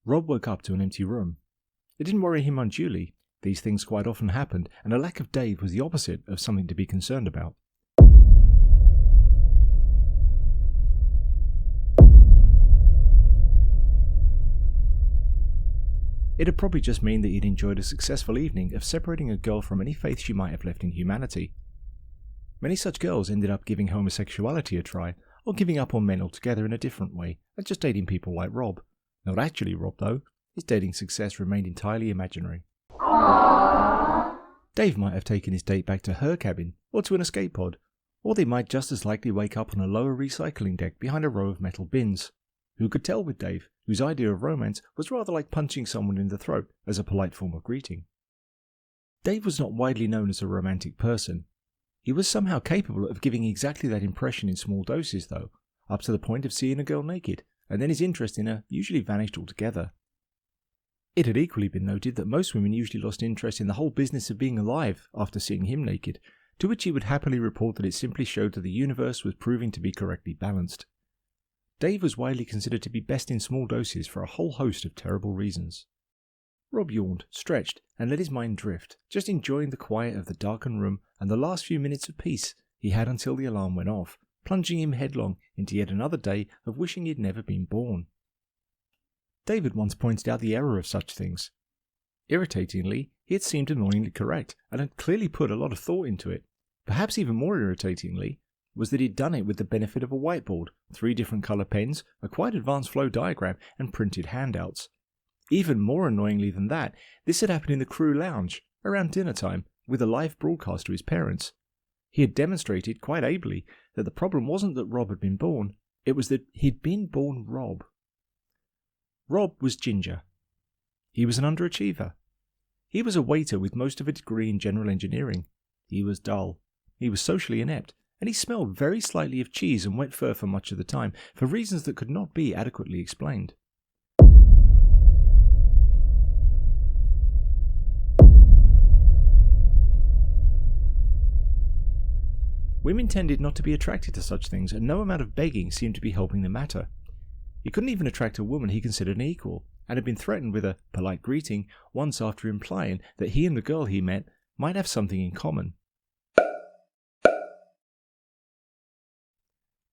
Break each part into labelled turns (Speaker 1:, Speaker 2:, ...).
Speaker 1: Rob woke up to an empty room. It didn't worry him unduly. These things quite often happened, and a lack of Dave was the opposite of something to be concerned about. It had probably just meant that he'd enjoyed a successful evening of separating a girl from any faith she might have left in humanity. Many such girls ended up giving homosexuality a try, or giving up on men altogether in a different way, and just dating people like Rob. Not actually Rob though, his dating success remained entirely imaginary. Dave might have taken his date back to her cabin, or to an escape pod, or they might just as likely wake up on a lower recycling deck behind a row of metal bins. Who could tell with Dave, whose idea of romance was rather like punching someone in the throat as a polite form of greeting. Dave was not widely known as a romantic person. He was somehow capable of giving exactly that impression in small doses though, up to the point of seeing a girl naked, and then his interest in her usually vanished altogether. It had equally been noted that most women usually lost interest in the whole business of being alive after seeing him naked, to which he would happily report that it simply showed that the universe was proving to be correctly balanced. Dave was widely considered to be best in small doses for a whole host of terrible reasons. Rob yawned, stretched, and let his mind drift, just enjoying the quiet of the darkened room and the last few minutes of peace he had until the alarm went off, plunging him headlong into yet another day of wishing he'd never been born. David once pointed out the error of such things. Irritatingly, he had seemed annoyingly correct, and had clearly put a lot of thought into it. Perhaps even more irritatingly was that he'd done it with the benefit of a whiteboard, 3 different colour pens, a quite advanced flow diagram, and printed handouts. Even more annoyingly than that, this had happened in the crew lounge, around dinner time, with a live broadcast to his parents. He had demonstrated, quite ably, that the problem wasn't that Rob had been born, it was that he'd been born Rob. Rob was ginger. He was an underachiever. He was a waiter with most of a degree in general engineering. He was dull. He was socially inept, and he smelled very slightly of cheese and wet fur for much of the time, for reasons that could not be adequately explained. Women tended not to be attracted to such things, and no amount of begging seemed to be helping the matter. He couldn't even attract a woman he considered an equal, and had been threatened with a polite greeting once after implying that he and the girl he met might have something in common.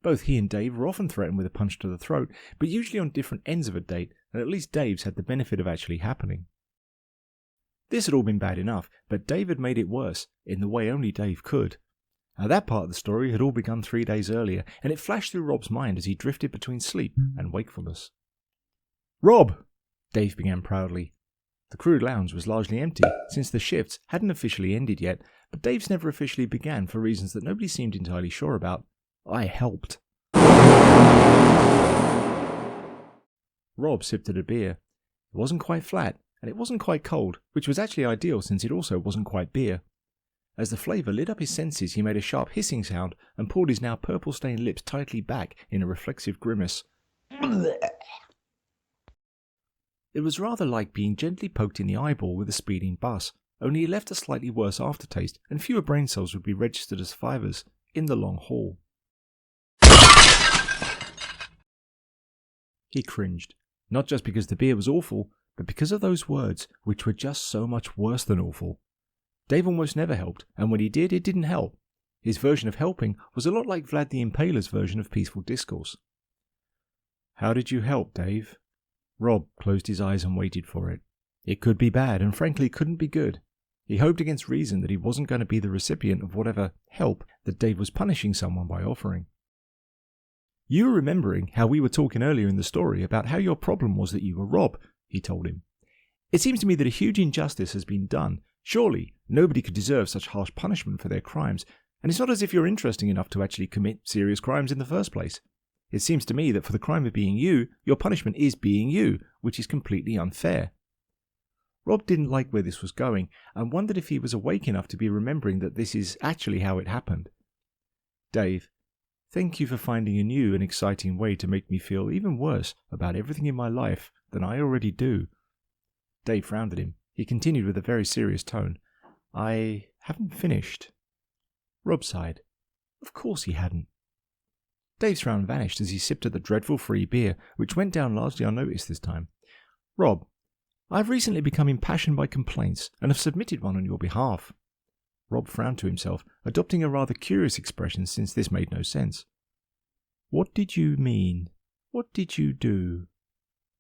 Speaker 1: Both he and Dave were often threatened with a punch to the throat, but usually on different ends of a date, and at least Dave's had the benefit of actually happening. This had all been bad enough, but Dave had made it worse, in the way only Dave could. Now that part of the story had all begun 3 days earlier, and it flashed through Rob's mind as he drifted between sleep and wakefulness. "Rob!" Dave began proudly. The crew lounge was largely empty, since the shifts hadn't officially ended yet, but Dave's never officially began for reasons that nobody seemed entirely sure about. I helped. Rob sipped at a beer. It wasn't quite flat, and it wasn't quite cold, which was actually ideal since it also wasn't quite beer. As the flavour lit up his senses, he made a sharp hissing sound and pulled his now purple-stained lips tightly back in a reflexive grimace. It was rather like being gently poked in the eyeball with a speeding bus, only it left a slightly worse aftertaste, and fewer brain cells would be registered as fibres in the long haul. He cringed, not just because the beer was awful, but because of those words, which were just so much worse than awful. Dave almost never helped, and when he did, it didn't help. His version of helping was a lot like Vlad the Impaler's version of peaceful discourse. "How did you help, Dave?" Rob closed his eyes and waited for it. It could be bad, and frankly couldn't be good. He hoped against reason that he wasn't going to be the recipient of whatever help that Dave was punishing someone by offering. "You were remembering how we were talking earlier in the story about how your problem was that you were Rob," he told him. "It seems to me that a huge injustice has been done. Surely, nobody could deserve such harsh punishment for their crimes, and it's not as if you're interesting enough to actually commit serious crimes in the first place. It seems to me that for the crime of being you, your punishment is being you, which is completely unfair." Rob didn't like where this was going, and wondered if he was awake enough to be remembering that this is actually how it happened. "Dave, thank you for finding a new and exciting way to make me feel even worse about everything in my life than I already do." Dave frowned at him. He continued with a very serious tone. "I haven't finished." Rob sighed. Of course he hadn't. Dave's frown vanished as he sipped at the dreadful free beer, which went down largely unnoticed this time. Rob, I've recently become impassioned by complaints and have submitted one on your behalf. Rob frowned to himself, adopting a rather curious expression since this made no sense. What did you mean? What did you do?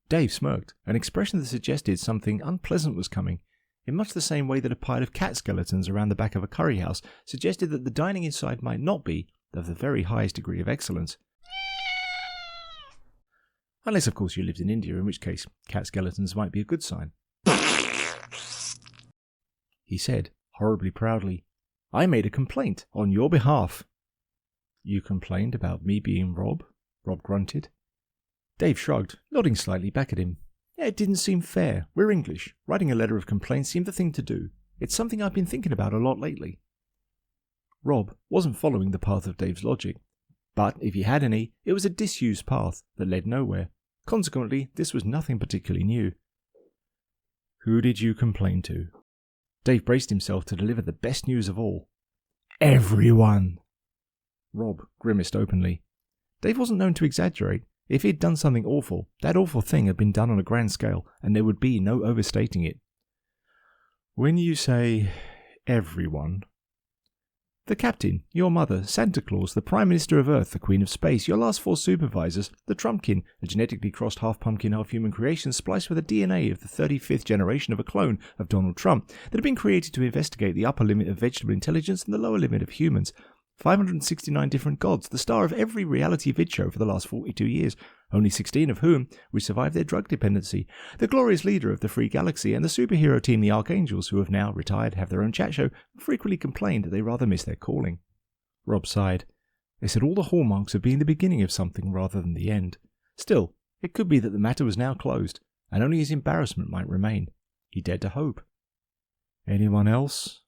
Speaker 1: Dave smirked, an expression that suggested something unpleasant was coming, in much the same way that a pile of cat skeletons around the back of a curry house suggested that the dining inside might not be of the very highest degree of excellence. Unless, of course, you lived in India, in which case cat skeletons might be a good sign. He said, horribly proudly, I made a complaint on your behalf. You complained about me being Rob? Rob grunted. Dave shrugged, nodding slightly back at him. It didn't seem fair. We're English. Writing a letter of complaint seemed the thing to do. It's something I've been thinking about a lot lately. Rob wasn't following the path of Dave's logic, but if he had any, it was a disused path that led nowhere. Consequently, this was nothing particularly new. Who did you complain to? Dave braced himself to deliver the best news of all. Everyone! Rob grimaced openly. Dave wasn't known to exaggerate. If he'd done something awful, that awful thing had been done on a grand scale, and there would be no overstating it. When you say everyone... The captain, your mother, Santa Claus, the Prime Minister of Earth, the Queen of Space, your last 4 supervisors, the Trumpkin, a genetically crossed half-pumpkin, half-human creation spliced with the DNA of the 35th generation of a clone of Donald Trump that had been created to investigate the upper limit of vegetable intelligence and the lower limit of humans. 569 different gods, the star of every reality vid show for the last 42 years, only 16 of whom would survive their drug dependency. The glorious leader of the Free Galaxy and the superhero team the Archangels, who have now retired, have their own chat show, frequently complained that they rather miss their calling. Rob sighed. They said all the hallmarks of being the beginning of something rather than the end. Still, it could be that the matter was now closed, and only his embarrassment might remain. He dared to hope. Anyone else?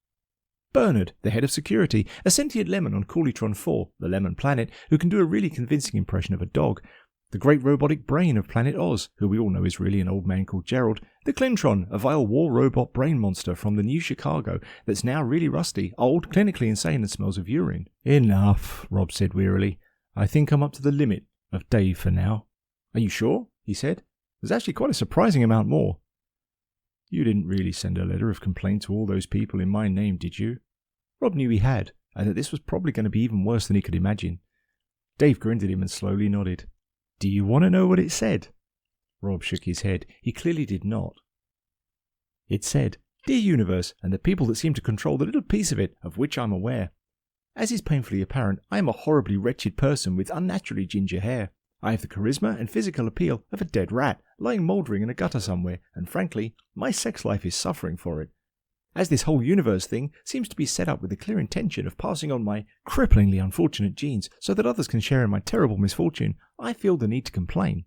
Speaker 1: Bernard, the head of security, a sentient lemon on Coolitron 4, the lemon planet, who can do a really convincing impression of a dog. The great robotic brain of planet Oz, who we all know is really an old man called Gerald. The Clintron, a vile war robot brain monster from the New Chicago that's now really rusty, old, clinically insane and smells of urine. Enough, Rob said wearily. I think I'm up to the limit of Dave for now. Are you sure? He said. There's actually quite a surprising amount more. You didn't really send a letter of complaint to all those people in my name, did you? Rob knew he had, and that this was probably going to be even worse than he could imagine. Dave grinned at him and slowly nodded. Do you want to know what it said? Rob shook his head. He clearly did not. It said, Dear Universe, and the people that seem to control the little piece of it of which I'm aware. As is painfully apparent, I am a horribly wretched person with unnaturally ginger hair. I have the charisma and physical appeal of a dead rat, lying mouldering in a gutter somewhere, and frankly, my sex life is suffering for it. As this whole universe thing seems to be set up with the clear intention of passing on my cripplingly unfortunate genes so that others can share in my terrible misfortune, I feel the need to complain.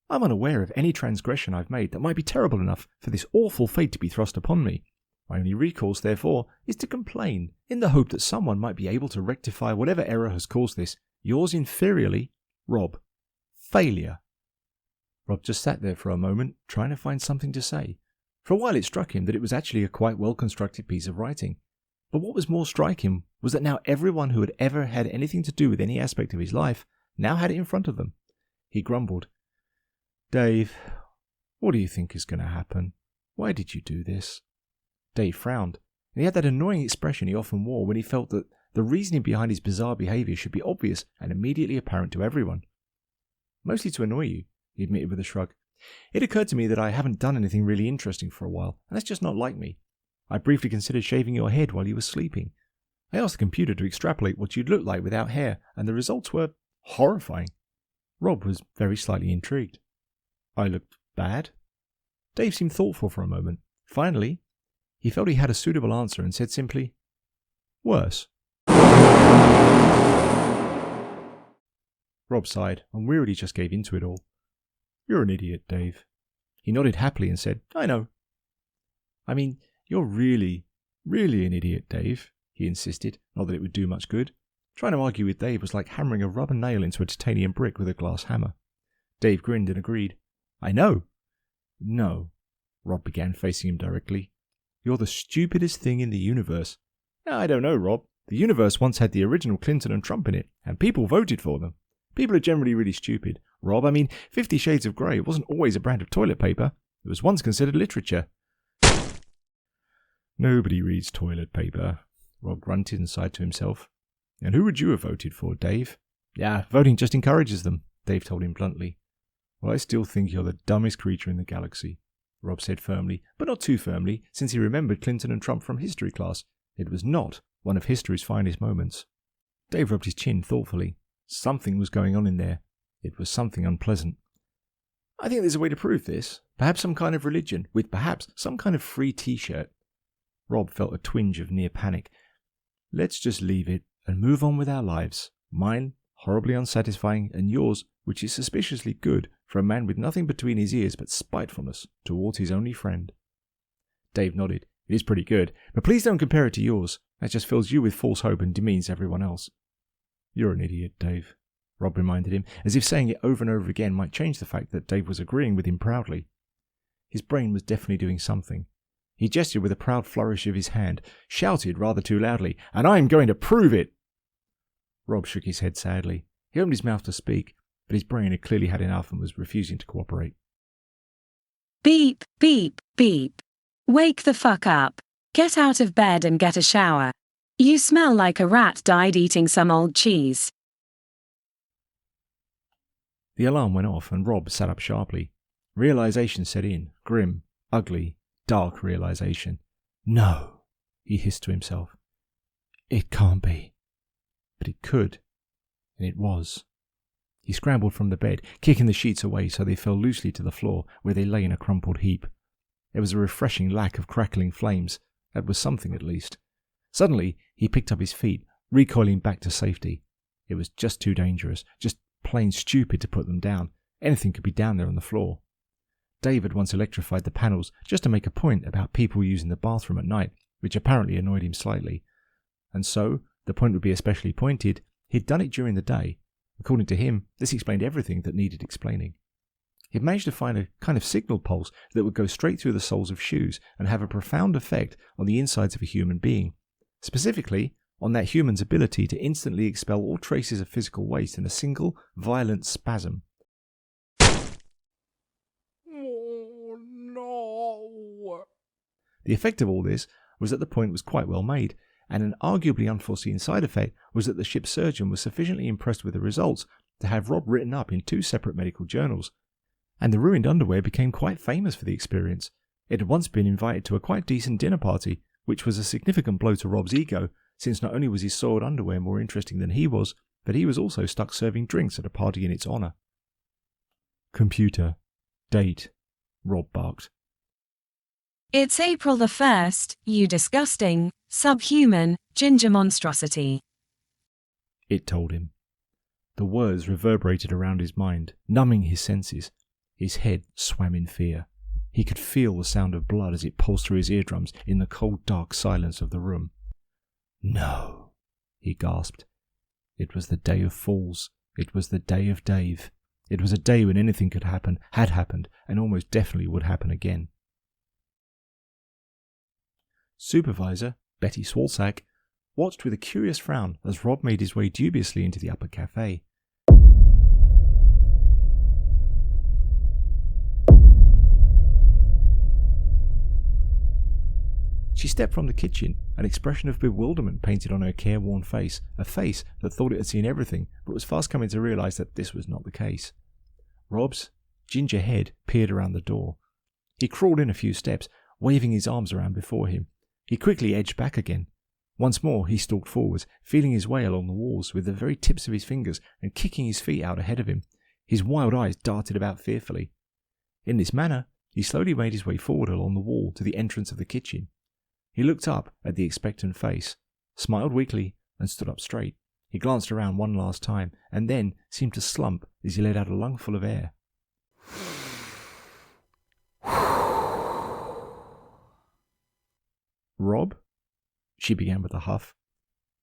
Speaker 1: I'm unaware of any transgression I've made that might be terrible enough for this awful fate to be thrust upon me. My only recourse, therefore, is to complain, in the hope that someone might be able to rectify whatever error has caused this. Yours inferiorly, Rob. Failure. Rob just sat there for a moment, trying to find something to say. For a while it struck him that it was actually a quite well-constructed piece of writing. But what was more striking was that now everyone who had ever had anything to do with any aspect of his life now had it in front of them. He grumbled. Dave, what do you think is going to happen? Why did you do this? Dave frowned, and he had that annoying expression he often wore when he felt that the reasoning behind his bizarre behaviour should be obvious and immediately apparent to everyone. Mostly to annoy you, he admitted with a shrug. It occurred to me that I haven't done anything really interesting for a while, and that's just not like me. I briefly considered shaving your head while you were sleeping. I asked the computer to extrapolate what you'd look like without hair, and the results were horrifying. Rob was very slightly intrigued. I looked bad? Dave seemed thoughtful for a moment. Finally, he felt he had a suitable answer and said simply, Worse. Rob sighed and wearily just gave in to it all. You're an idiot, Dave. He nodded happily and said, I know. I mean, you're really, really an idiot, Dave, he insisted, not that it would do much good. Trying to argue with Dave was like hammering a rubber nail into a titanium brick with a glass hammer. Dave grinned and agreed. I know. No, Rob began, facing him directly. You're the stupidest thing in the universe. I don't know, Rob. The universe once had the original Clinton and Trump in it, and people voted for them. People are generally really stupid. Rob, I mean, 50 Shades of Grey wasn't always a brand of toilet paper. It was once considered literature. Nobody reads toilet paper, Rob grunted and sighed to himself. And who would you have voted for, Dave? Yeah, voting just encourages them, Dave told him bluntly. Well, I still think you're the dumbest creature in the galaxy, Rob said firmly, but not too firmly, since he remembered Clinton and Trump from history class. It was not one of history's finest moments. Dave rubbed his chin thoughtfully. Something was going on in there. It was something unpleasant. I think there's a way to prove this. Perhaps some kind of religion, with perhaps some kind of free t-shirt. Rob felt a twinge of near panic. Let's just leave it and move on with our lives. Mine, horribly unsatisfying, and yours, which is suspiciously good for a man with nothing between his ears but spitefulness towards his only friend. Dave nodded. It is pretty good, but please don't compare it to yours. That just fills you with false hope and demeans everyone else. You're an idiot, Dave, Rob reminded him, as if saying it over and over again might change the fact that Dave was agreeing with him proudly. His brain was definitely doing something. He gestured with a proud flourish of his hand, shouted rather too loudly, "And I'm going to prove it!" Rob shook his head sadly. He opened his mouth to speak, but his brain had clearly had enough and was refusing to cooperate.
Speaker 2: Beep, beep, beep. Wake the fuck up. Get out of bed and get a shower. You smell like a rat died eating some old cheese.
Speaker 1: The alarm went off and Rob sat up sharply. Realization set in, grim, ugly, dark realization. No, he hissed to himself. It can't be. But it could, and it was. He scrambled from the bed, kicking the sheets away so they fell loosely to the floor, where they lay in a crumpled heap. There was a refreshing lack of crackling flames. That was something at least. Suddenly, he picked up his feet, recoiling back to safety. It was just too dangerous, just plain stupid to put them down. Anything could be down there on the floor. Dave had once electrified the panels just to make a point about people using the bathroom at night, which apparently annoyed him slightly. And so, the point would be especially pointed, he'd done it during the day. According to him, this explained everything that needed explaining. He'd managed to find a kind of signal pulse that would go straight through the soles of shoes and have a profound effect on the insides of a human being. Specifically, on that human's ability to instantly expel all traces of physical waste in a single, violent spasm.
Speaker 3: Oh, no.
Speaker 1: The effect of all this was that the point was quite well made, and an arguably unforeseen side effect was that the ship's surgeon was sufficiently impressed with the results to have Rob written up in 2 separate medical journals. And the ruined underwear became quite famous for the experience. It had once been invited to a quite decent dinner party, which was a significant blow to Rob's ego, since not only was his soiled underwear more interesting than he was, but he was also stuck serving drinks at a party in its honour. Computer. Date. Rob barked.
Speaker 2: It's April the 1st, you disgusting, subhuman, ginger monstrosity.
Speaker 1: It told him. The words reverberated around his mind, numbing his senses. His head swam in fear. He could feel the sound of blood as it pulsed through his eardrums in the cold, dark silence of the room. No, he gasped. It was the day of fools. It was the day of Dave. It was a day when anything could happen, had happened, and almost definitely would happen again. Supervisor, Betty Swalsack, watched with a curious frown as Rob made his way dubiously into the upper cafe. She stepped from the kitchen, an expression of bewilderment painted on her careworn face, a face that thought it had seen everything, but was fast coming to realise that this was not the case. Rob's ginger head peered around the door. He crawled in a few steps, waving his arms around before him. He quickly edged back again. Once more he stalked forwards, feeling his way along the walls with the very tips of his fingers and kicking his feet out ahead of him. His wild eyes darted about fearfully. In this manner, he slowly made his way forward along the wall to the entrance of the kitchen. He looked up at the expectant face, smiled weakly, and stood up straight. He glanced around one last time, and then seemed to slump as he let out a lungful of air. Rob? She began with a huff.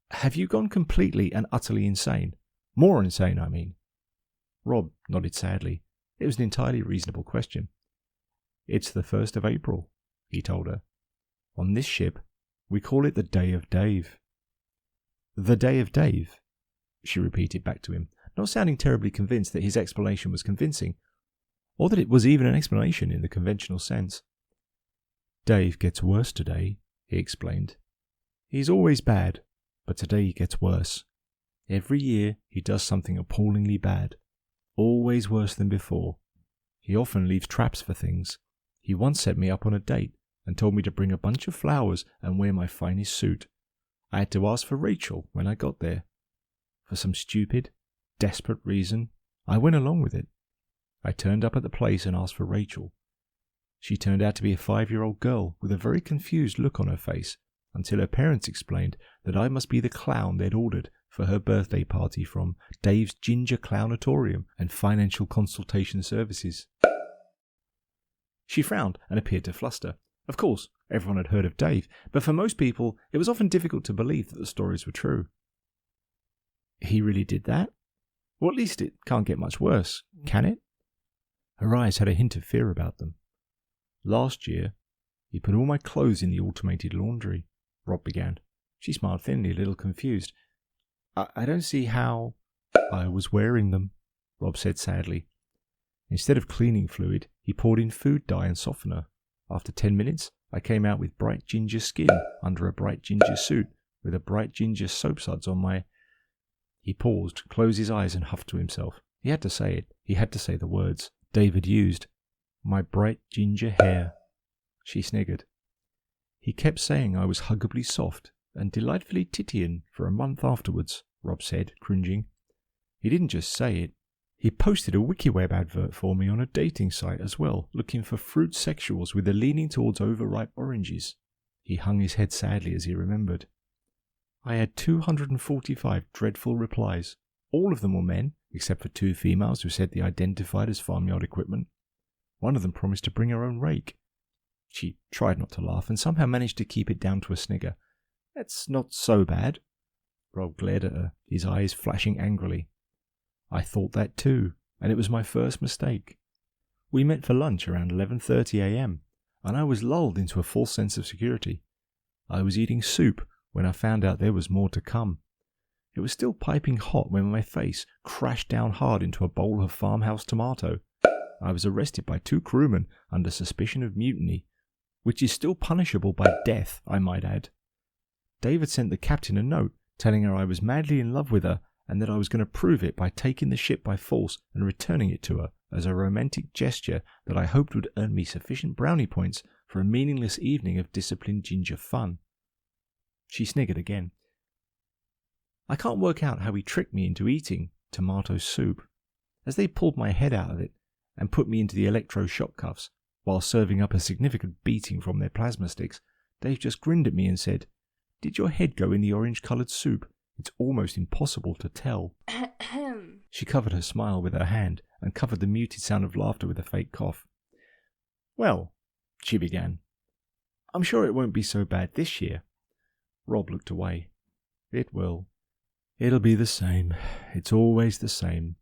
Speaker 1: Have you gone completely and utterly insane? More insane, I mean. Rob nodded sadly. It was an entirely reasonable question. It's the 1st of April, he told her. On this ship, we call it the Day of Dave. The Day of Dave, she repeated back to him, not sounding terribly convinced that his explanation was convincing. or that it was even an explanation in the conventional sense. Dave gets worse today, he explained. He's always bad, but today he gets worse. Every year he does something appallingly bad, always worse than before. He often leaves traps for things. He once set me up on a date and told me to bring a bunch of flowers and wear my finest suit. I had to ask for Rachel when I got there. For some stupid, desperate reason, I went along with it. I turned up at the place and asked for Rachel. She turned out to be a 5-year-old girl with a very confused look on her face, until her parents explained that I must be the clown they'd ordered for her birthday party from Dave's Ginger Clownatorium and Financial Consultation Services. She frowned and appeared to fluster. Of course, everyone had heard of Dave, but for most people it was often difficult to believe that the stories were true. He really did that? Well, at least it can't get much worse, can it? Her eyes had a hint of fear about them. Last year, he put all my clothes in the automated laundry, Rob began. She smiled thinly, a little confused. I don't see how... I was wearing them, Rob said sadly. Instead of cleaning fluid, he poured in food dye and softener. After 10 minutes, I came out with bright ginger skin under a bright ginger suit with a bright ginger soap suds on my... He paused, closed his eyes and huffed to himself. He had to say it. He had to say the words David used. My bright ginger hair. She sniggered. He kept saying I was huggably soft and delightfully Titian for a month afterwards, Rob said, cringing. He didn't just say it. He posted a WikiWeb advert for me on a dating site as well, looking for fruit sexuals with a leaning towards overripe oranges. He hung his head sadly as he remembered. I had 245 dreadful replies. All of them were men, except for 2 females who said they identified as farmyard equipment. One of them promised to bring her own rake. She tried not to laugh and somehow managed to keep it down to a snigger. That's not so bad. Rob glared at her, his eyes flashing angrily. I thought that too, and it was my first mistake. We met for lunch around 11:30 a.m, and I was lulled into a false sense of security. I was eating soup when I found out there was more to come. It was still piping hot when my face crashed down hard into a bowl of farmhouse tomato. I was arrested by 2 crewmen under suspicion of mutiny, which is still punishable by death, I might add. David sent the captain a note telling her I was madly in love with her and that I was going to prove it by taking the ship by force and returning it to her as a romantic gesture that I hoped would earn me sufficient brownie points for a meaningless evening of disciplined ginger fun. She sniggered again. I can't work out how he tricked me into eating tomato soup. As they pulled my head out of it and put me into the electro-shock cuffs, while serving up a significant beating from their plasma sticks, Dave just grinned at me and said, "Did your head go in the orange-coloured soup? It's almost impossible to tell." She covered her smile with her hand and covered the muted sound of laughter with a fake cough. "Well," she began, "I'm sure it won't be so bad this year." Rob looked away. "It will. It'll be the same. It's always the same.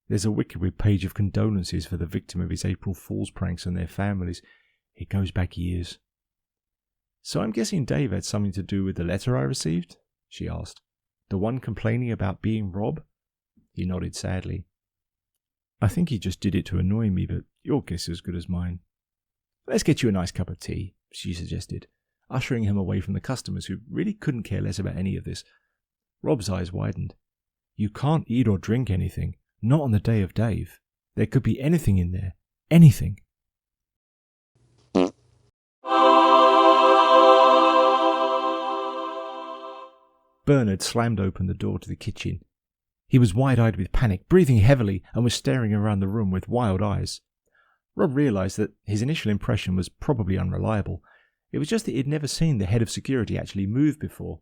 Speaker 1: There's a WikiWeb page of condolences for the victim of his April Fool's pranks and their families. It goes back years." "So I'm guessing Dave had something to do with the letter I received?" she asked. "The one complaining about being Rob?" He nodded sadly. "I think he just did it to annoy me, but your guess is as good as mine." "Let's get you a nice cup of tea," she suggested, ushering him away from the customers who really couldn't care less about any of this. Rob's eyes widened. "You can't eat or drink anything, not on the day of Dave. There could be anything in there. Anything." Bernard slammed open the door to the kitchen. He was wide-eyed with panic, breathing heavily, and was staring around the room with wild eyes. Rob realised that his initial impression was probably unreliable. It was just that he'd never seen the head of security actually move before.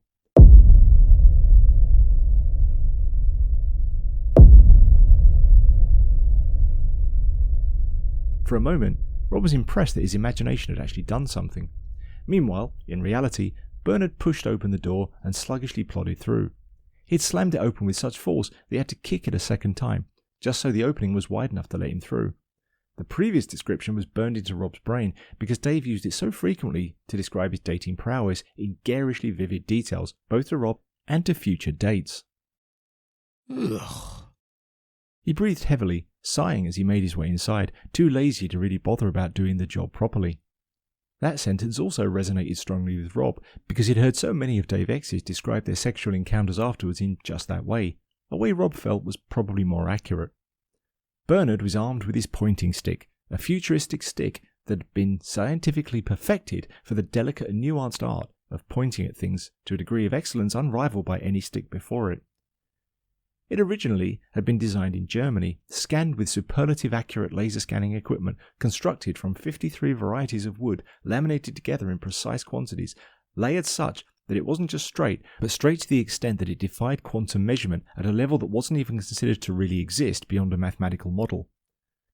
Speaker 1: For a moment, Rob was impressed that his imagination had actually done something. Meanwhile, in reality, Bernard pushed open the door and sluggishly plodded through. He had slammed it open with such force that he had to kick it a second time, just so the opening was wide enough to let him through. The previous description was burned into Rob's brain because Dave used it so frequently to describe his dating prowess in garishly vivid details, both to Rob and to future dates.
Speaker 3: Ugh.
Speaker 1: He breathed heavily, sighing as he made his way inside, too lazy to really bother about doing the job properly. That sentence also resonated strongly with Rob, because he'd heard so many of Dave X's describe their sexual encounters afterwards in just that way, a way Rob felt was probably more accurate. Bernard was armed with his pointing stick, a futuristic stick that had been scientifically perfected for the delicate and nuanced art of pointing at things to a degree of excellence unrivaled by any stick before it. It originally had been designed in Germany, scanned with superlative accurate laser scanning equipment constructed from 53 varieties of wood laminated together in precise quantities, layered such that it wasn't just straight, but straight to the extent that it defied quantum measurement at a level that wasn't even considered to really exist beyond a mathematical model.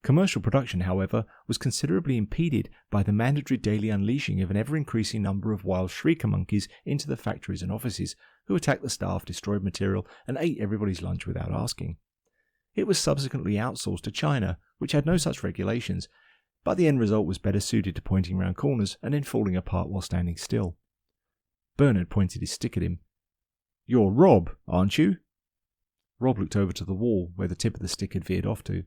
Speaker 1: Commercial production, however, was considerably impeded by the mandatory daily unleashing of an ever-increasing number of wild shrieker monkeys into the factories and offices, who attacked the staff, destroyed material, and ate everybody's lunch without asking. It was subsequently outsourced to China, which had no such regulations, but the end result was better suited to pointing round corners and then falling apart while standing still. Bernard pointed his stick at him. "You're Rob, aren't you?" Rob looked over to the wall where the tip of the stick had veered off to.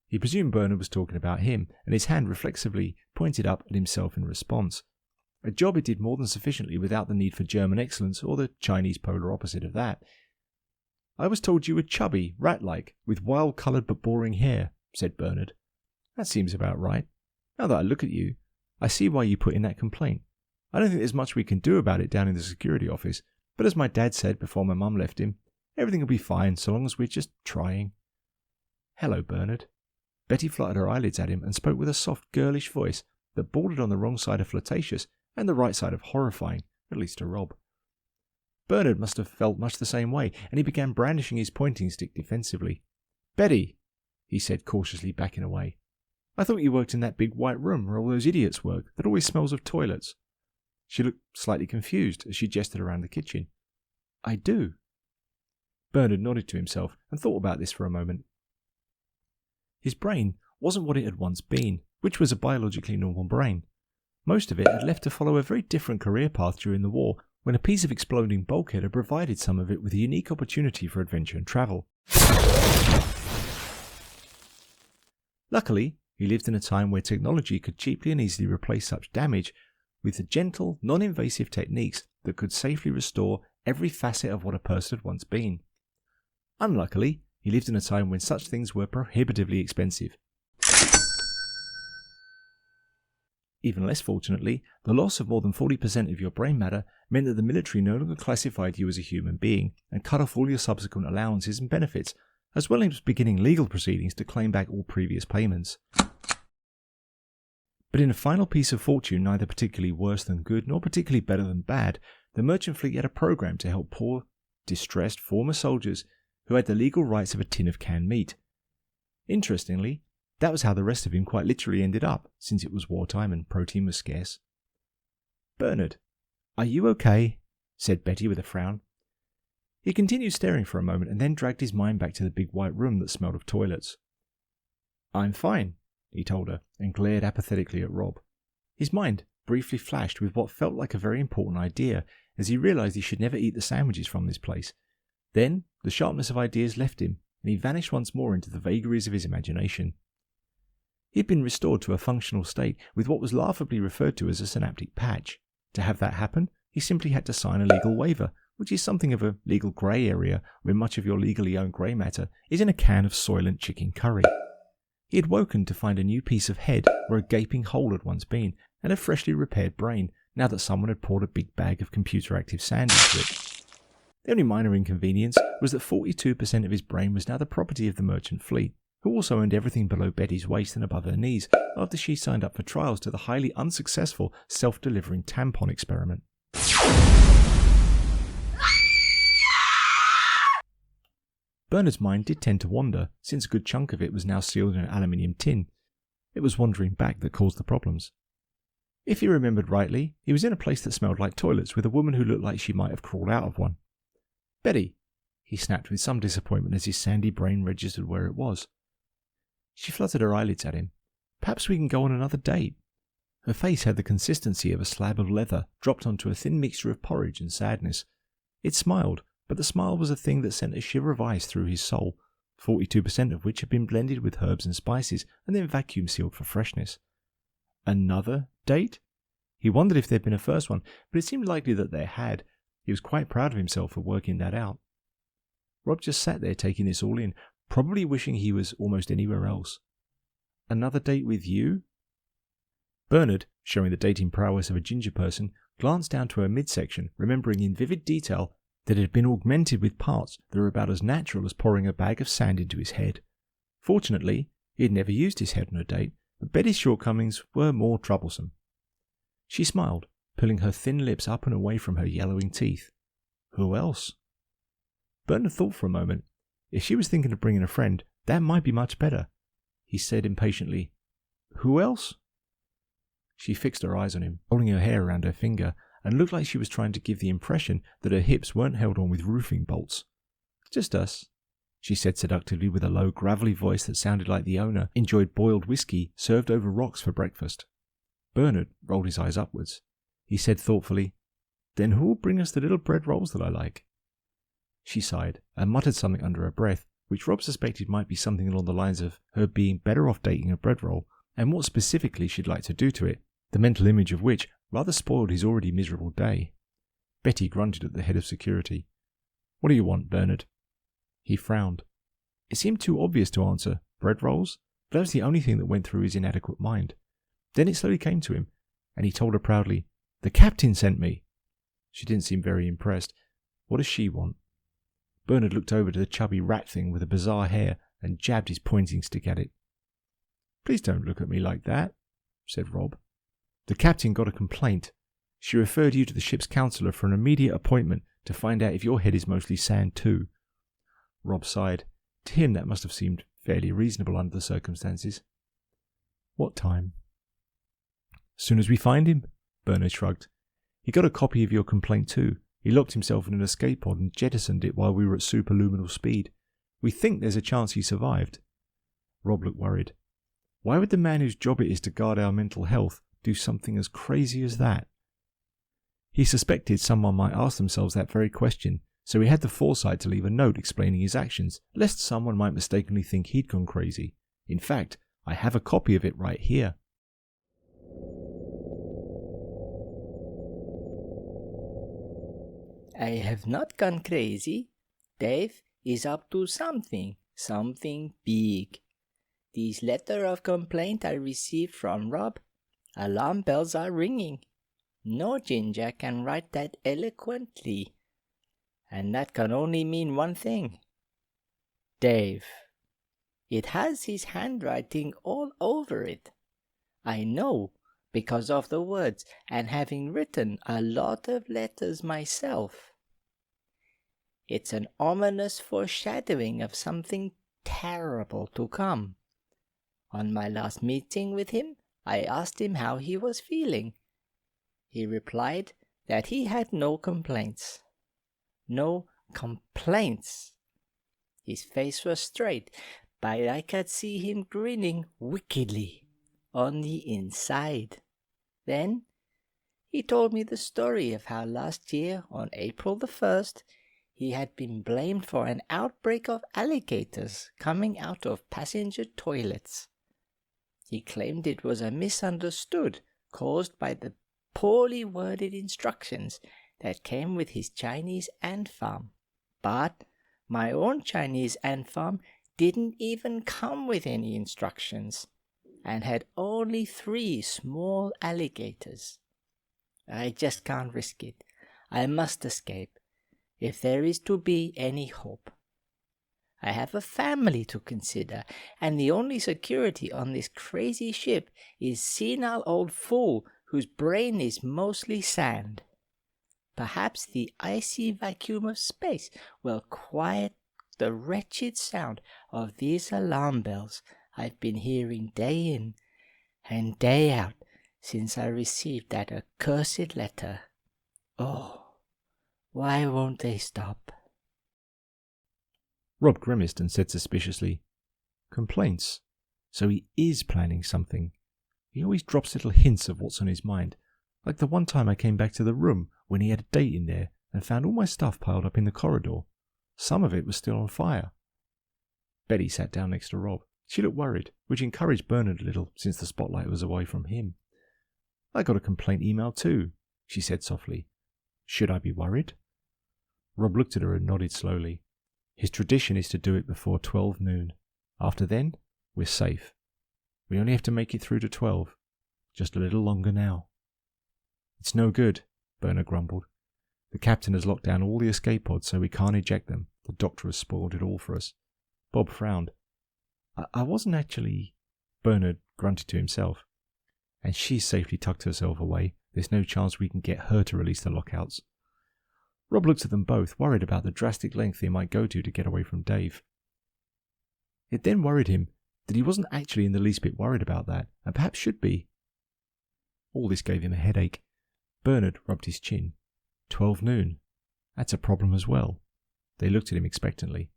Speaker 1: He presumed Bernard was talking about him, and his hand reflexively pointed up at himself in response. A job it did more than sufficiently without the need for German excellence or the Chinese polar opposite of that. "I was told you were chubby, rat-like, with wild-coloured but boring hair," said Bernard. "That seems about right. Now that I look at you, I see why you put in that complaint. I don't think there's much we can do about it down in the security office, but as my dad said before my mum left him, everything will be fine so long as we're just trying." "Hello, Bernard." Betty fluttered her eyelids at him and spoke with a soft, girlish voice that bordered on the wrong side of flirtatious and the right side of horrifying, at least to Rob. Bernard must have felt much the same way, and he began brandishing his pointing stick defensively. "Betty," he said, cautiously backing away. "I thought you worked in that big white room where all those idiots work that always smells of toilets." She looked slightly confused as she gestured around the kitchen. "I do." Bernard nodded to himself and thought about this for a moment. His brain wasn't what it had once been, which was a biologically normal brain. Most of it had left to follow a very different career path during the war, when a piece of exploding bulkhead had provided some of it with a unique opportunity for adventure and travel. Luckily, he lived in a time where technology could cheaply and easily replace such damage with the gentle, non-invasive techniques that could safely restore every facet of what a person had once been. Unluckily, he lived in a time when such things were prohibitively expensive. Even less fortunately, the loss of more than 40% of your brain matter meant that the military no longer classified you as a human being and cut off all your subsequent allowances and benefits, as well as beginning legal proceedings to claim back all previous payments. But in a final piece of fortune neither particularly worse than good nor particularly better than bad, the merchant fleet had a program to help poor, distressed former soldiers who had the legal rights of a tin of canned meat. Interestingly, that was how the rest of him quite literally ended up, since it was wartime and protein was scarce. "Bernard, are you okay?" said Betty with a frown. He continued staring for a moment and then dragged his mind back to the big white room that smelled of toilets. "I'm fine," he told her, and glared apathetically at Rob. His mind briefly flashed with what felt like a very important idea, as he realised he should never eat the sandwiches from this place. Then the sharpness of ideas left him, and he vanished once more into the vagaries of his imagination. He had been restored to a functional state with what was laughably referred to as a synaptic patch. To have that happen, he simply had to sign a legal waiver, which is something of a legal grey area where much of your legally owned grey matter is in a can of soylent chicken curry. He had woken to find a new piece of head where a gaping hole had once been, and a freshly repaired brain, now that someone had poured a big bag of computer-active sand into it. The only minor inconvenience was that 42% of his brain was now the property of the merchant fleet, who also owned everything below Betty's waist and above her knees after she signed up for trials to the highly unsuccessful self-delivering tampon experiment. Bernard's mind did tend to wander, since a good chunk of it was now sealed in an aluminium tin. It was wandering back that caused the problems. If he remembered rightly, he was in a place that smelled like toilets with a woman who looked like she might have crawled out of one. "Betty," he snapped with some disappointment as his sandy brain registered where it was. She fluttered her eyelids at him. "Perhaps we can go on another date." Her face had the consistency of a slab of leather dropped onto a thin mixture of porridge and sadness. It smiled, but the smile was a thing that sent a shiver of ice through his soul, 42% of which had been blended with herbs and spices and then vacuum sealed for freshness. Another date? He wondered if there'd been a first one, but it seemed likely that there had. He was quite proud of himself for working that out. Rob just sat there taking this all in, probably wishing he was almost anywhere else. Another date with you? Bernard, showing the dating prowess of a ginger person, glanced down to her midsection, remembering in vivid detail that it had been augmented with parts that were about as natural as pouring a bag of sand into his head. Fortunately, he had never used his head on a date, but Betty's shortcomings were more troublesome. She smiled, pulling her thin lips up and away from her yellowing teeth. Who else? Bernard thought for a moment. If she was thinking of bringing a friend, that might be much better. He said impatiently, Who else? She fixed her eyes on him, rolling her hair around her finger, and looked like she was trying to give the impression that her hips weren't held on with roofing bolts. Just us, she said seductively with a low, gravelly voice that sounded like the owner enjoyed boiled whiskey served over rocks for breakfast. Bernard rolled his eyes upwards. He said thoughtfully, Then who'll bring us the little bread rolls that I like? She sighed and muttered something under her breath, which Rob suspected might be something along the lines of her being better off dating a bread roll, and what specifically she'd like to do to it, the mental image of which rather spoiled his already miserable day. Betty grunted at the head of security. What do you want, Bernard? He frowned. It seemed too obvious to answer, bread rolls, but that was the only thing that went through his inadequate mind. Then it slowly came to him, and he told her proudly, The captain sent me. She didn't seem very impressed. What does she want? Bernard looked over to the chubby rat thing with the bizarre hair and jabbed his pointing stick at it. Please don't look at me like that, said Rob. The captain got a complaint. She referred you to the ship's counsellor for an immediate appointment to find out if your head is mostly sand too. Rob sighed. To him that must have seemed fairly reasonable under the circumstances. What time? As soon as we find him, Bernard shrugged. He got a copy of your complaint too. He locked himself in an escape pod and jettisoned it while we were at superluminal speed. We think there's a chance he survived. Rob looked worried. Why would the man whose job it is to guard our mental health do something as crazy as that? He suspected someone might ask themselves that very question, so he had the foresight to leave a note explaining his actions, lest someone might mistakenly think he'd gone crazy. In fact, I have a copy of it right here.
Speaker 4: I have not gone crazy. Dave is up to something big. This letter of complaint I received from Rob, alarm bells are ringing. No ginger can write that eloquently. And that can only mean one thing. Dave. It has his handwriting all over it. I know because of the words and having written a lot of letters myself. It's an ominous foreshadowing of something terrible to come. On my last meeting with him, I asked him how he was feeling. He replied that he had no complaints. No complaints. His face was straight, but I could see him grinning wickedly on the inside. Then he told me the story of how last year, on April the 1st, he had been blamed for an outbreak of alligators coming out of passenger toilets. He claimed it was a misunderstood caused by the poorly worded instructions that came with his Chinese ant farm. But my own Chinese ant farm didn't even come with any instructions and had only 3 small alligators. I just can't risk it. I must escape, if there is to be any hope. I have a family to consider, and the only security on this crazy ship is senile old fool whose brain is mostly sand. Perhaps the icy vacuum of space will quiet the wretched sound of these alarm bells I've been hearing day in and day out since I received that accursed letter. Oh, why won't they stop?
Speaker 1: Rob grimaced and said suspiciously, Complaints? So he is planning something. He always drops little hints of what's on his mind, like the one time I came back to the room when he had a date in there and found all my stuff piled up in the corridor. Some of it was still on fire. Betty sat down next to Rob. She looked worried, which encouraged Bernard a little since the spotlight was away from him. I got a complaint email too, she said softly. Should I be worried? Rob looked at her and nodded slowly. His tradition is to do it before 12 noon. After then, we're safe. We only have to make it through to 12. Just a little longer now. It's no good, Bernard grumbled. The captain has locked down all the escape pods so we can't eject them. The doctor has spoiled it all for us. Bob frowned. I wasn't actually... Bernard grunted to himself. And she's safely tucked herself away. There's no chance we can get her to release the lockouts. Rob looked at them both, worried about the drastic length they might go to get away from Dave. It then worried him that he wasn't actually in the least bit worried about that, and perhaps should be. All this gave him a headache. Bernard rubbed his chin. 12 noon. That's a problem as well. They looked at him expectantly.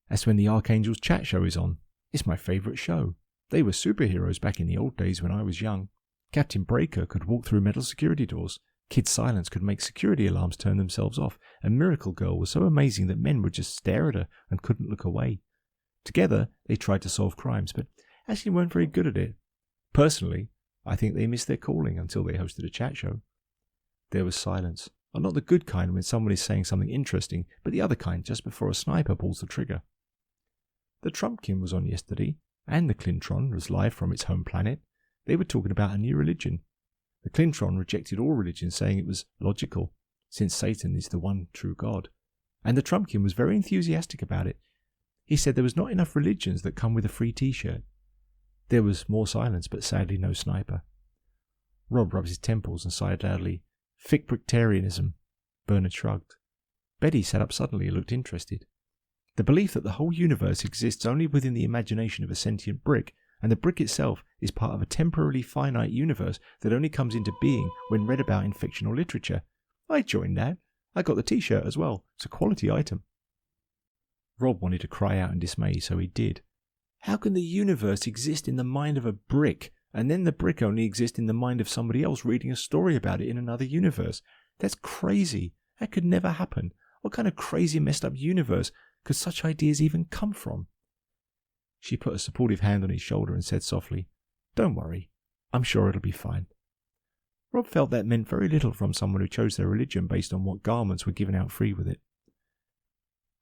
Speaker 1: That's when the Archangel's chat show is on. It's my favourite show. They were superheroes back in the old days when I was young. Captain Breaker could walk through metal security doors. Kid Silence could make security alarms turn themselves off. And Miracle Girl was so amazing that men would just stare at her and couldn't look away. Together, they tried to solve crimes, but actually weren't very good at it. Personally, I think they missed their calling until they hosted a chat show. There was silence. Not the good kind when someone is saying something interesting, but the other kind just before a sniper pulls the trigger. The Trumpkin was on yesterday, and the Clintron was live from its home planet. They were talking about a new religion. The Clintron rejected all religion, saying it was logical, since Satan is the one true God. And the Trumpkin was very enthusiastic about it. He said there was not enough religions that come with a free t-shirt. There was more silence, but sadly no sniper. Rob rubbed his temples and sighed loudly. Ficbrictarianism. Bernard shrugged. Betty sat up suddenly and looked interested. The belief that the whole universe exists only within the imagination of a sentient brick, and the brick itself is part of a temporarily finite universe that only comes into being when read about in fictional literature. I joined that. I got the t-shirt as well. It's a quality item. Rob wanted to cry out in dismay, so he did. How can the universe exist in the mind of a brick, and then the brick only exist in the mind of somebody else reading a story about it in another universe? That's crazy. That could never happen. What kind of crazy messed up universe could such ideas even come from? She put a supportive hand on his shoulder and said softly, Don't worry. I'm sure it'll be fine. Rob felt that meant very little from someone who chose their religion based on what garments were given out free with it.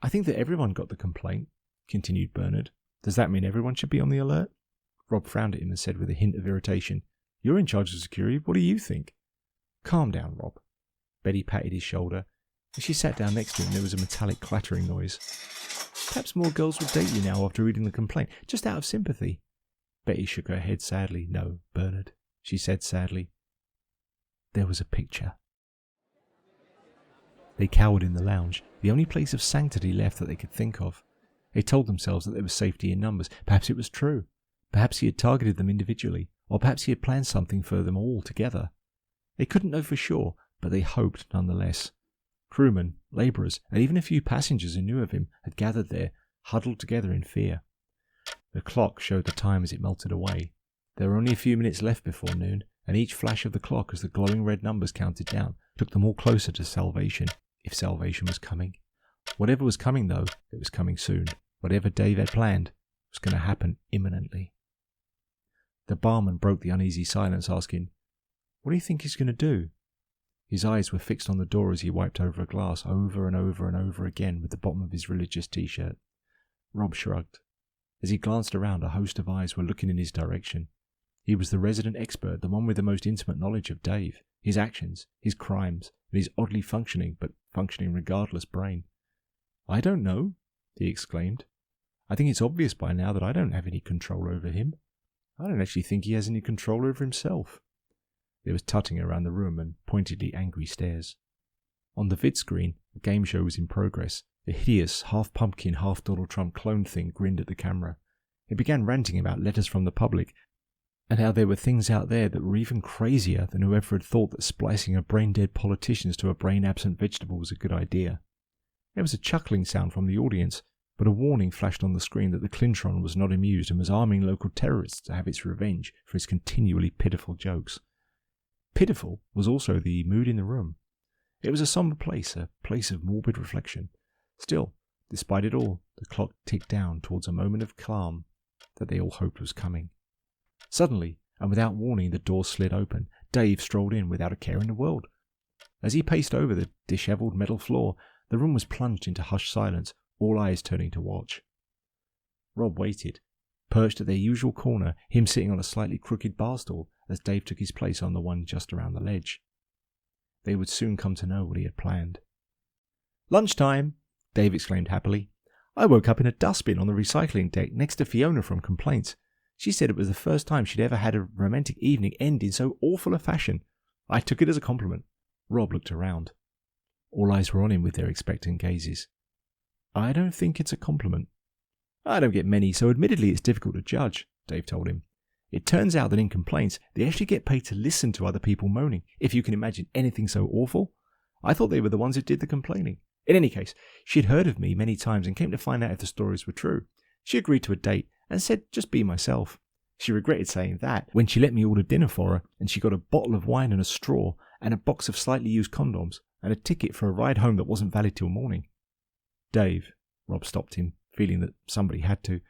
Speaker 1: I think that everyone got the complaint, continued Bernard. Does that mean everyone should be on the alert? Rob frowned at him and said with a hint of irritation, You're in charge of security. What do you think? Calm down, Rob. Betty patted his shoulder. As she sat down next to him, there was a metallic clattering noise. Perhaps more girls would date you now after reading the complaint, just out of sympathy. Betty shook her head sadly. No, Bernard, she said sadly. There was a picture. They cowered in the lounge, the only place of sanctity left that they could think of. They told themselves that there was safety in numbers. Perhaps it was true. Perhaps he had targeted them individually, or perhaps he had planned something for them all together. They couldn't know for sure, but they hoped nonetheless. Crewmen, labourers, and even a few passengers who knew of him had gathered there, huddled together in fear. The clock showed the time as it melted away. There were only a few minutes left before noon, and each flash of the clock as the glowing red numbers counted down took them all closer to salvation, if salvation was coming. Whatever was coming, though, it was coming soon. Whatever Dave had planned was going to happen imminently. The barman broke the uneasy silence, asking, What do you think he's going to do? His eyes were fixed on the door as he wiped over a glass over and over and over again with the bottom of his religious t-shirt. Rob shrugged. As he glanced around, a host of eyes were looking in his direction. He was the resident expert, the one with the most intimate knowledge of Dave, his actions, his crimes, and his oddly functioning, but functioning regardless brain. I don't know, he exclaimed. I think it's obvious by now that I don't have any control over him. I don't actually think he has any control over himself. There was tutting around the room and pointedly angry stares. On the vid screen, a game show was in progress. A hideous, half-pumpkin, half-Donald Trump clone thing grinned at the camera. It began ranting about letters from the public, and how there were things out there that were even crazier than whoever had thought that splicing a brain-dead politicians to a brain-absent vegetable was a good idea. There was a chuckling sound from the audience, but a warning flashed on the screen that the Clintron was not amused and was arming local terrorists to have its revenge for its continually pitiful jokes. Pitiful was also the mood in the room. It was a sombre place, a place of morbid reflection. Still, Despite it all, the clock ticked down towards a moment of calm that they all hoped was coming. Suddenly, and without warning, the door slid open. Dave strolled in without a care in the world. As he paced over the dishevelled metal floor, the room was plunged into hushed silence, all eyes turning to watch. Rob waited, perched at their usual corner, him sitting on a slightly crooked bar stool as Dave took his place on the one just around the ledge. They would soon come to know what he had planned. "Lunchtime!" Dave exclaimed happily. "I woke up in a dustbin on the recycling deck next to Fiona from Complaints. She said it was the first time she'd ever had a romantic evening end in so awful a fashion. I took it as a compliment." Rob looked around. All eyes were on him with their expectant gazes. "I don't think it's a compliment." "I don't get many, so admittedly it's difficult to judge," Dave told him. "It turns out that in Complaints, they actually get paid to listen to other people moaning, if you can imagine anything so awful. I thought they were the ones who did the complaining. In any case, she had heard of me many times and came to find out if the stories were true. She agreed to a date and said just be myself. She regretted saying that when she let me order dinner for her and she got a bottle of wine and a straw and a box of slightly used condoms and a ticket for a ride home that wasn't valid till morning." "Dave," Rob stopped him, feeling that somebody had to.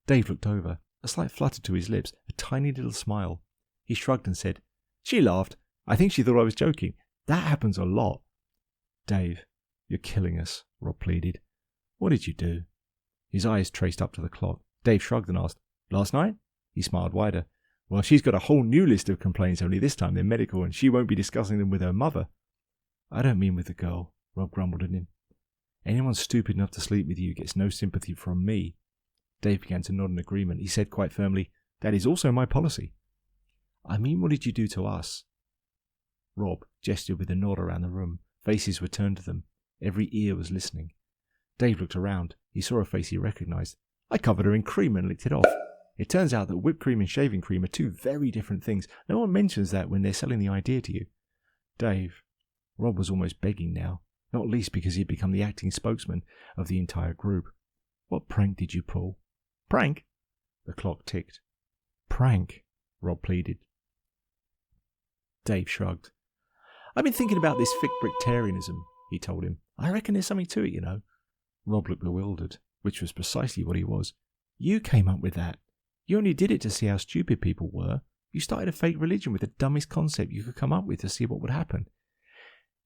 Speaker 1: Dave looked over, a slight flutter to his lips, a tiny little smile. He shrugged and said, "She laughed. I think she thought I was joking. That happens a lot." "Dave, you're killing us," Rob pleaded. "What did you do?" His eyes traced up to the clock. Dave shrugged and asked, "Last night?" He smiled wider. "Well, she's got a whole new list of complaints, only this time they're medical, and she won't be discussing them with her mother." "I don't mean with the girl," Rob grumbled at him. "Anyone stupid enough to sleep with you gets no sympathy from me." Dave began to nod in agreement. He said quite firmly, "That is also my policy." "I mean, what did you do to us?" Rob gestured with a nod around the room. Faces were turned to them. Every ear was listening. Dave looked around. He saw a face he recognized. "I covered her in cream and licked it off. It turns out that whipped cream and shaving cream are two very different things. No one mentions that when they're selling the idea to you." "Dave," Rob was almost begging now, not least because he had become the acting spokesman of the entire group. "What prank did you pull?" "Prank?" The clock ticked. "Prank," Rob pleaded. Dave shrugged. "I've been thinking about this Fickbricktarianism," he told him. "I reckon there's something to it, you know." Rob looked bewildered, which was precisely what he was. "You came up with that. You only did it to see how stupid people were. You started a fake religion with the dumbest concept you could come up with to see what would happen."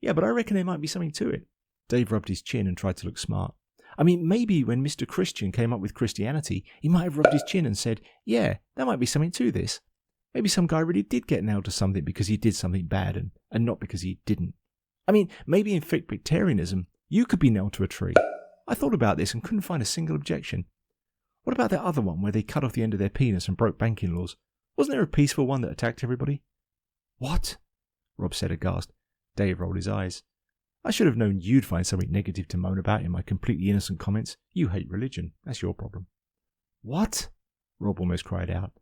Speaker 1: "Yeah, but I reckon there might be something to it." Dave rubbed his chin and tried to look smart. "I mean, maybe when Mr. Christian came up with Christianity, he might have rubbed his chin and said, yeah, there might be something to this. Maybe some guy really did get nailed to something because he did something bad and not because he didn't. I mean, maybe in Fickbricktarianism, you could be nailed to a tree. I thought about this and couldn't find a single objection. What about that other one where they cut off the end of their penis and broke banking laws? Wasn't there a peaceful one that attacked everybody?" "What?" Rob said aghast. Dave rolled his eyes. "I should have known you'd find something negative to moan about in my completely innocent comments. You hate religion. That's your problem." "What?" Rob almost cried out.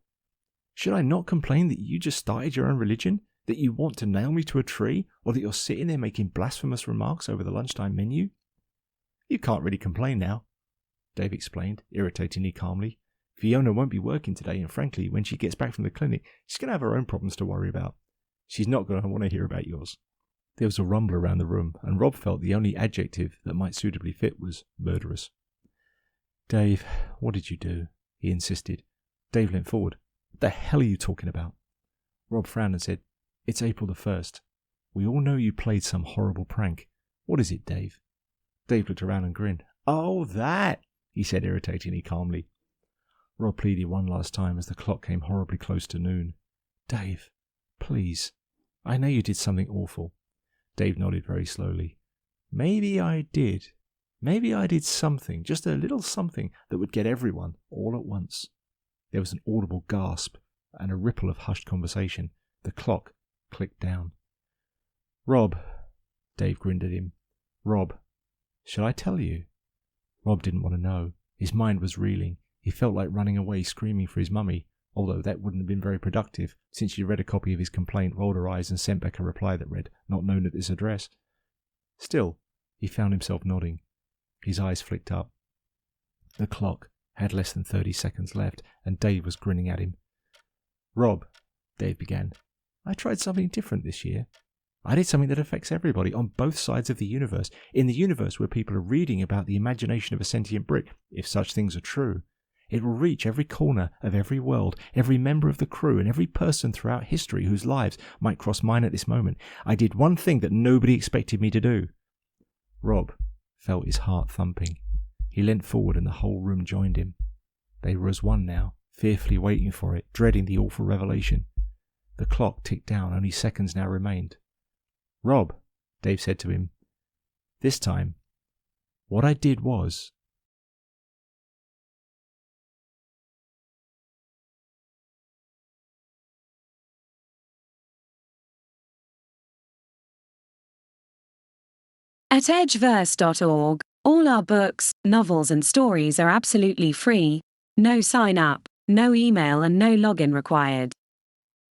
Speaker 1: "Should I not complain that you just started your own religion? That you want to nail me to a tree? Or that you're sitting there making blasphemous remarks over the lunchtime menu?" "You can't really complain now," Dave explained, irritatingly calmly. "Fiona won't be working today, and frankly, when she gets back from the clinic, she's going to have her own problems to worry about. She's not going to want to hear about yours." There was a rumble around the room, and Rob felt the only adjective that might suitably fit was murderous. "Dave, what did you do?" he insisted. Dave leant forward. "What the hell are you talking about?" Rob frowned and said, "It's April the 1st. We all know you played some horrible prank. What is it, Dave?" Dave looked around and grinned. "Oh, that," he said irritatingly calmly. Rob pleaded one last time as the clock came horribly close to noon. "Dave, please. I know you did something awful." Dave nodded very slowly. Maybe I did something, just a little something that would get everyone all at once." There was an audible gasp and a ripple of hushed conversation. The clock clicked down. "Rob," Dave grinned at him. "Rob, shall I tell you?" Rob didn't want to know. His mind was reeling. He felt like running away screaming for his mummy, although that wouldn't have been very productive, since she read a copy of his complaint, rolled her eyes, and sent back a reply that read, "Not known at this address." Still, he found himself nodding. His eyes flicked up. The clock had less than 30 seconds left, and Dave was grinning at him. "Rob," Dave began, "I tried something different this year. I did something that affects everybody on both sides of the universe. In the universe where people are reading about the imagination of a sentient brick, if such things are true, it will reach every corner of every world, every member of the crew, and every person throughout history whose lives might cross mine at this moment. I did one thing that nobody expected me to do. Rob felt his heart thumping. He leant forward and the whole room joined him. They were as one now, fearfully waiting for it, dreading the awful revelation. The clock ticked down, only seconds now remained. "Rob," Dave said to him, "this time, what I did was..."
Speaker 2: At edgeverse.org, all our books, novels and stories are absolutely free, no sign-up, no email and no login required.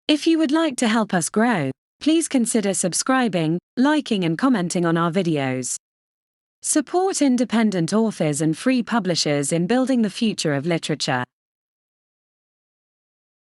Speaker 2: If you would like to help us grow, please consider subscribing, liking and commenting on our videos. Support independent authors and free publishers in building the future of literature.